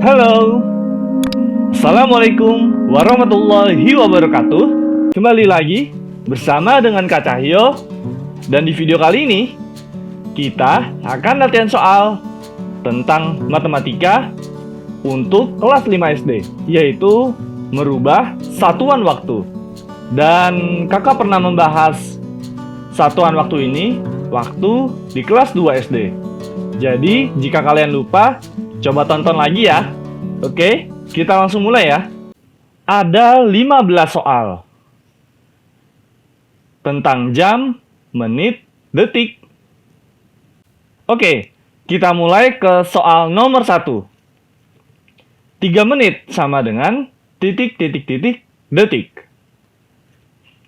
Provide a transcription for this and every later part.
Halo, Assalamualaikum warahmatullahi wabarakatuh. Kembali lagi bersama dengan Kak Cahyo. Dan di video kali ini kita akan latihan soal tentang matematika untuk kelas 5 SD, yaitu merubah satuan waktu. Dan kakak pernah membahas satuan waktu ini waktu di kelas 2 SD. Jadi jika kalian lupa, coba tonton lagi ya. Oke, kita langsung mulai ya. Ada 15 soal tentang jam, menit, detik. Oke, kita mulai ke soal nomor 1. 3 menit sama dengan titik, titik, titik, detik.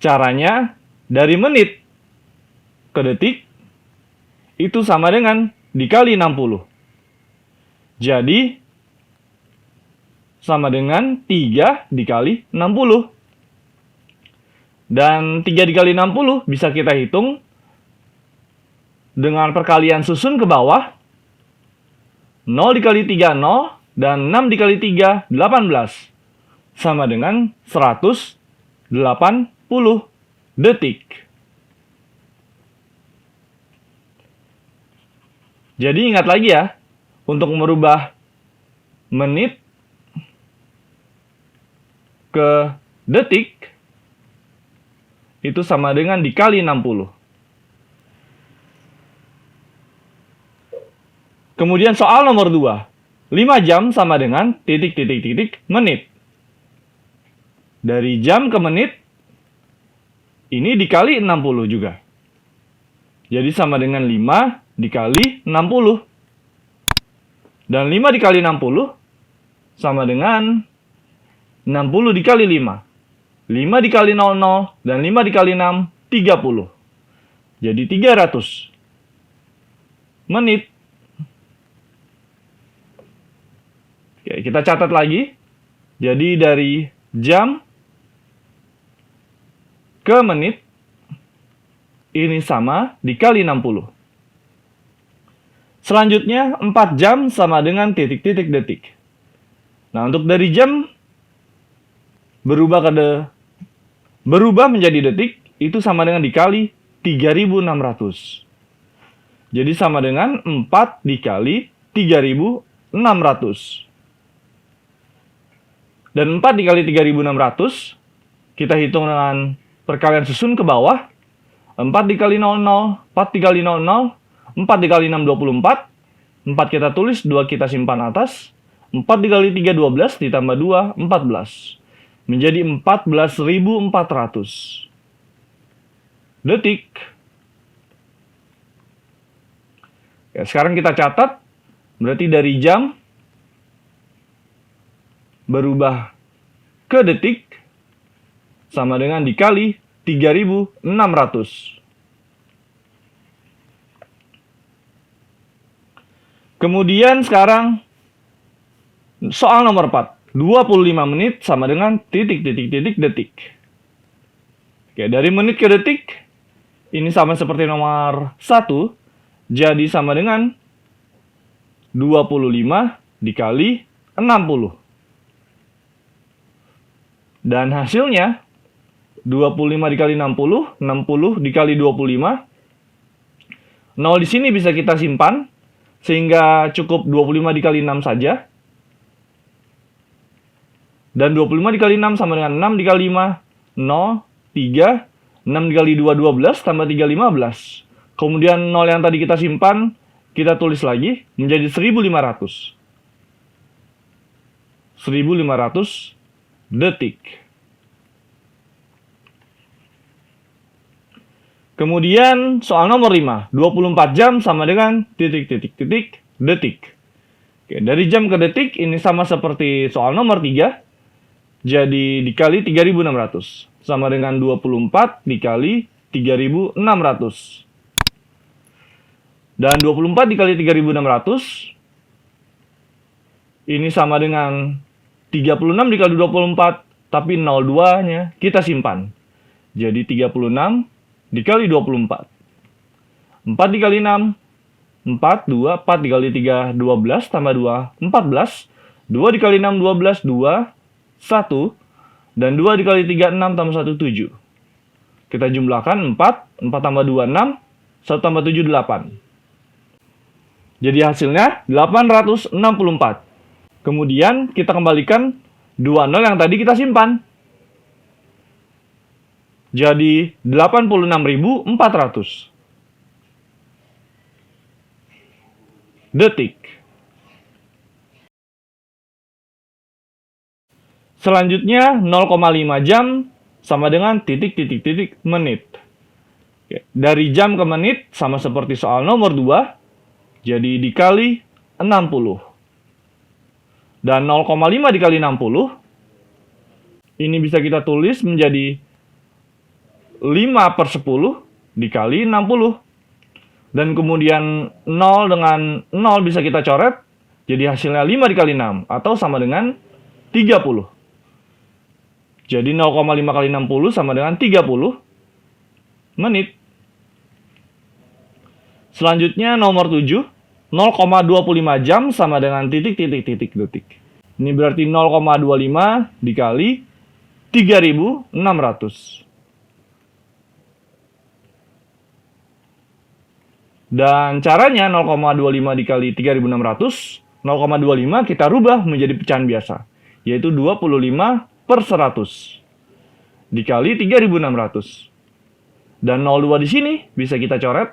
Caranya, dari menit ke detik, itu sama dengan dikali 60. Jadi, sama dengan 3 dikali 60. Dan 3 dikali 60 bisa kita hitung dengan perkalian susun ke bawah. 0 dikali 3, 0. Dan 6 dikali 3, 18. Sama dengan 180 detik. Jadi ingat lagi ya, untuk merubah menit ke detik, itu sama dengan dikali 60. Kemudian soal nomor 2. 5 jam sama dengan titik, titik, titik, menit. Dari jam ke menit, ini dikali 60 juga. Jadi sama dengan 5 dikali 60. Dan 5 dikali 60 sama dengan 60 dikali 5. 5 dikali 00 dan 5 dikali 6, 30. Jadi 300 menit. Oke, kita catat lagi. Jadi dari jam ke menit, ini sama dikali 60. Selanjutnya, 4 jam sama dengan titik-titik detik. Nah, untuk dari jam berubah menjadi detik, itu sama dengan dikali 3600. Jadi sama dengan 4 dikali 3600. Dan 4 dikali 3600, kita hitung dengan perkalian susun ke bawah. 4 dikali 00, 4 dikali 00, 4 dikali 6, 24. 4 kita tulis, 2 kita simpan atas. 4 dikali 3, 12, ditambah 2, 14. Menjadi 14.400 detik. Ya, sekarang kita catat, berarti dari jam berubah ke detik, sama dengan dikali 3600. Kemudian sekarang soal nomor 4. 25 menit sama dengan titik, titik, titik, detik. Oke, dari menit ke detik, ini sama seperti nomor 1. Jadi sama dengan 25 dikali 60. Dan hasilnya 25 dikali 60, 60 dikali 25. 0 di sini bisa kita simpan, sehingga cukup 25 dikali 6 saja. Dan 25 dikali 6 sama dengan 6 dikali 5, 0, 3, 6 dikali 2, 12, tambah 3, 15. Kemudian 0 yang tadi kita simpan, kita tulis lagi, menjadi 1500. 1500 detik. Kemudian soal nomor 5. 24 jam sama dengan titik, titik, titik, detik. Oke, dari jam ke detik, ini sama seperti soal nomor 3. Jadi dikali 3600. Sama dengan 24 dikali 3600. Dan 24 dikali 3600, ini sama dengan 36 dikali 24, tapi 02-nya kita simpan. Jadi 36 dikali 24. 4 dikali 6, 4, 2, 4 dikali 3, 12, tambah 2, 14. 2 dikali 6, 12, 2, 1. Dan 2 dikali 3, 6 tambah 1, 7. Kita jumlahkan 4, 4 tambah 2, 6, 1 tambah 7, 8. Jadi hasilnya 864. Kemudian kita kembalikan 2 nol yang tadi kita simpan. Jadi 86.400 detik. Selanjutnya 0,5 jam sama dengan titik menit. Dari jam ke menit sama seperti soal nomor 2. Jadi dikali 60. Dan 0,5 dikali 60 ini bisa kita tulis menjadi 5/10 dikali 60. Dan kemudian 0 dengan 0 bisa kita coret. Jadi hasilnya 5 dikali 6 atau sama dengan 30. Jadi 0,5 kali 60 sama dengan 30 menit. Selanjutnya nomor 7. 0,25 jam sama dengan titik detik. Ini berarti 0,25 dikali 3.600. Dan caranya 0,25 dikali 3.600, 0,25 kita rubah menjadi pecahan biasa, yaitu 25/100 dikali 3.600. Dan 02 di sini bisa kita coret.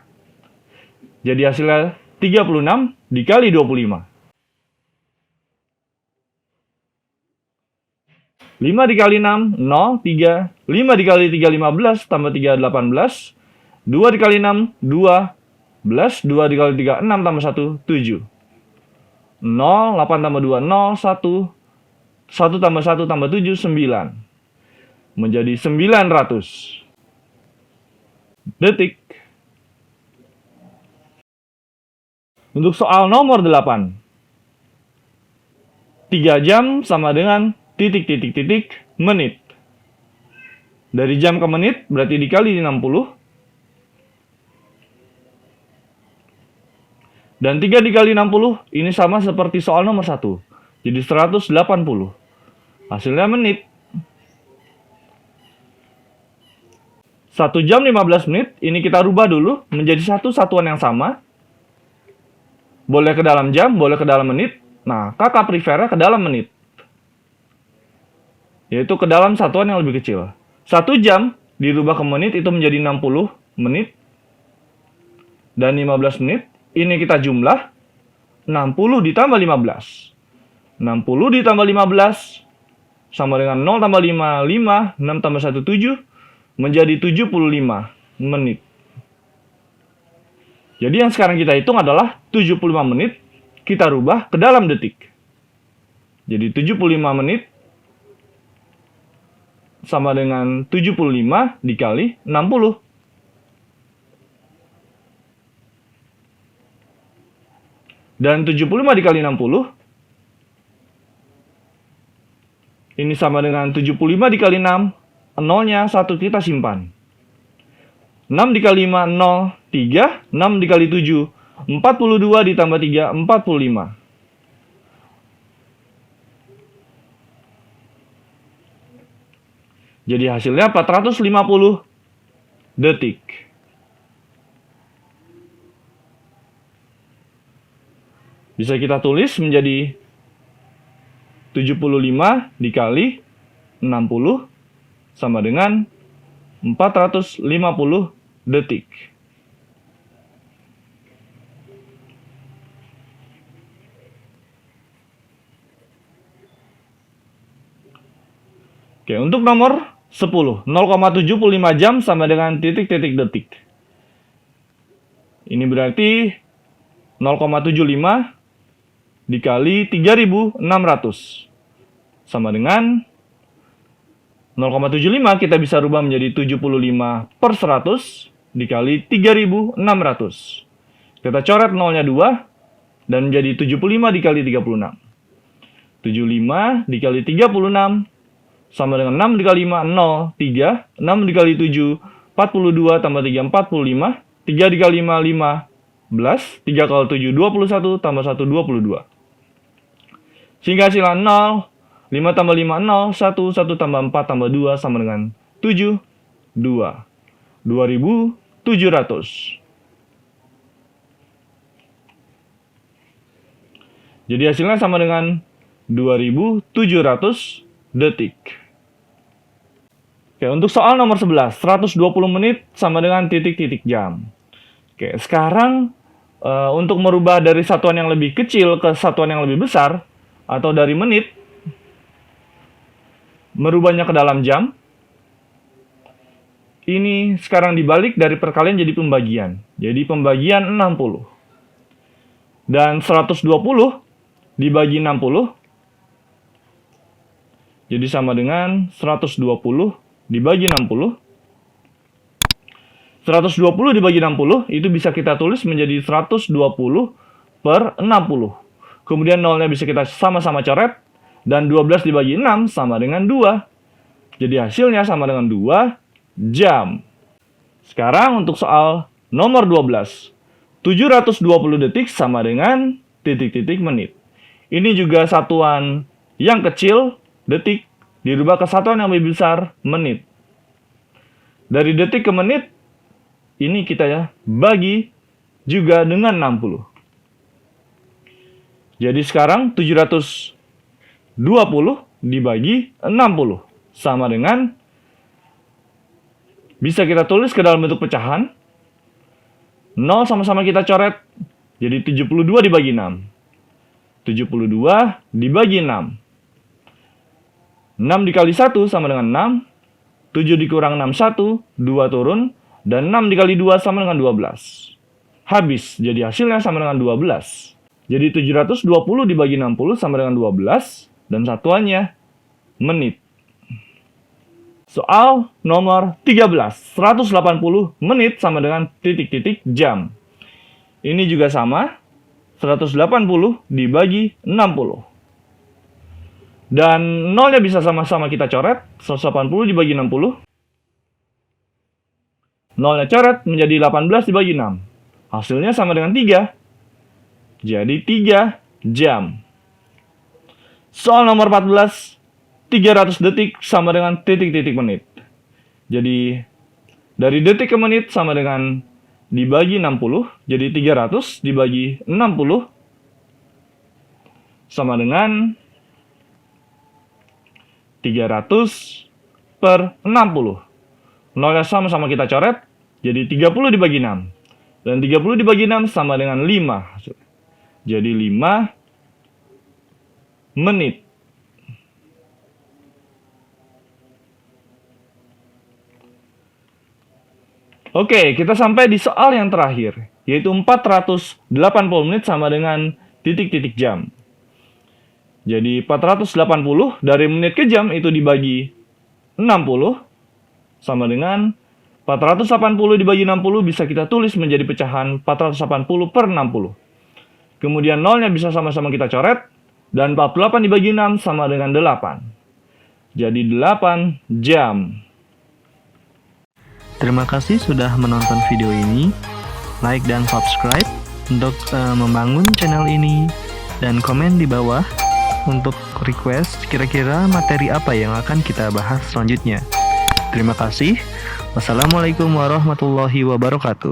Jadi hasilnya 36 dikali 25. 5 dikali 6, 0, 3. 5 dikali 3, 15, tambah 3, 18. 2 dikali 6, 12. 2 dikali 3, 6, tambah 1, 7. 0, 8 tambah 2, 0, 1. 1 tambah 1 tambah 7, 9. Menjadi 900 detik. Untuk soal nomor 8. 3 jam sama dengan titik menit. Dari jam ke menit berarti dikali 60. Dan 3 dikali 60 ini sama seperti soal nomor 1. Jadi 180. Hasilnya menit. 1 jam 15 menit ini kita rubah dulu menjadi satu satuan yang sama. Boleh ke dalam jam, boleh ke dalam menit. Nah, kakak prefer ke dalam menit. Yaitu ke dalam satuan yang lebih kecil. 1 jam dirubah ke menit itu menjadi 60 menit. Dan 15 menit. Ini kita jumlah. 60 ditambah 15. 60 ditambah 15. Sama dengan 0 tambah 5, 5. 6 tambah 1, 7. Menjadi 75 menit. Jadi yang sekarang kita hitung adalah 75 menit. Kita rubah ke dalam detik. Jadi 75 menit sama dengan 75 dikali 60. Dan 75 dikali 60 ini sama dengan 75 dikali 6. Nolnya 1 kita simpan. 6 dikali 5, 0, 3. 6 dikali 7, 42 ditambah 3, 45. Jadi hasilnya 450 detik. Bisa kita tulis menjadi 75 dikali 60 sama dengan 450 detik. Oke, untuk nomor 10, 0,75 jam sama dengan titik detik. Ini berarti 0,75 dikali 3.600 sama dengan 0,75 kita bisa rubah menjadi 75/100 dikali 3.600. Kita coret nolnya 2 dan menjadi 75 dikali 36. 75 dikali 36 sama dengan 6 dikali 5, 0, 3. 6 dikali 7, 42 tambah 3, 45. 3 dikali 5, 15. 3 kali 7, 21 tambah 1, 22. Sehingga hasilnya 0, 5 tambah 5, 0, 1, 1 tambah 4 tambah 2 sama dengan 7, 2. 2700. Jadi hasilnya sama dengan 2700 detik. Oke, untuk soal nomor 11, 120 menit sama dengan titik-titik jam. Oke, sekarang untuk merubah dari satuan yang lebih kecil ke satuan yang lebih besar, atau dari menit, merubahnya ke dalam jam, ini sekarang dibalik dari perkalian jadi pembagian. Jadi pembagian 60. Dan 120 dibagi 60, jadi sama dengan 120 dibagi 60. 120 dibagi 60 itu bisa kita tulis menjadi 120 per 60. Kemudian nolnya bisa kita sama-sama coret, dan 12 dibagi 6 sama dengan 2. Jadi hasilnya sama dengan 2 jam. Sekarang untuk soal nomor 12. 720 detik sama dengan titik-titik menit. Ini juga satuan yang kecil, detik, dirubah ke satuan yang lebih besar, menit. Dari detik ke menit, ini kita bagi juga dengan 60. Jadi sekarang 720 dibagi 60 sama dengan, bisa kita tulis ke dalam bentuk pecahan. 0 sama-sama kita coret, jadi 72 dibagi 6. 72 dibagi 6. 6 dikali 1 sama dengan 6. 7 dikurang 6, 1. 2 turun. Dan 6 dikali 2 sama dengan 12. Habis. Jadi hasilnya sama dengan 12. Jadi 720 dibagi 60 sama dengan 12. Dan satuannya menit. Soal nomor 13. 180 menit sama dengan titik-titik jam. Ini juga sama. 180 dibagi 60. Dan nolnya bisa sama-sama kita coret. 180 dibagi 60. Nolnya coret menjadi 18 dibagi 6. Hasilnya sama dengan 3. Jadi 3 jam. Soal nomor 14. 300 detik sama dengan titik-titik menit. Jadi dari detik ke menit sama dengan dibagi 60, jadi 300 dibagi 60 sama dengan 300 per 60. Nolnya sama-sama kita coret, jadi 30 dibagi 6. Dan 30 dibagi 6 sama dengan 5. Jadi 5 menit. Oke, kita sampai di soal yang terakhir, yaitu 480 menit sama dengan titik-titik jam. Jadi 480 dari menit ke jam itu dibagi 60 sama dengan 480 dibagi 60 bisa kita tulis menjadi pecahan 480 per 60. Kemudian nolnya bisa sama-sama kita coret, dan 48 dibagi 6 sama dengan 8. Jadi 8 jam. Terima kasih sudah menonton video ini. Like dan subscribe untuk membangun channel ini. Dan komen di bawah untuk request kira-kira materi apa yang akan kita bahas selanjutnya. Terima kasih. Wassalamualaikum warahmatullahi wabarakatuh.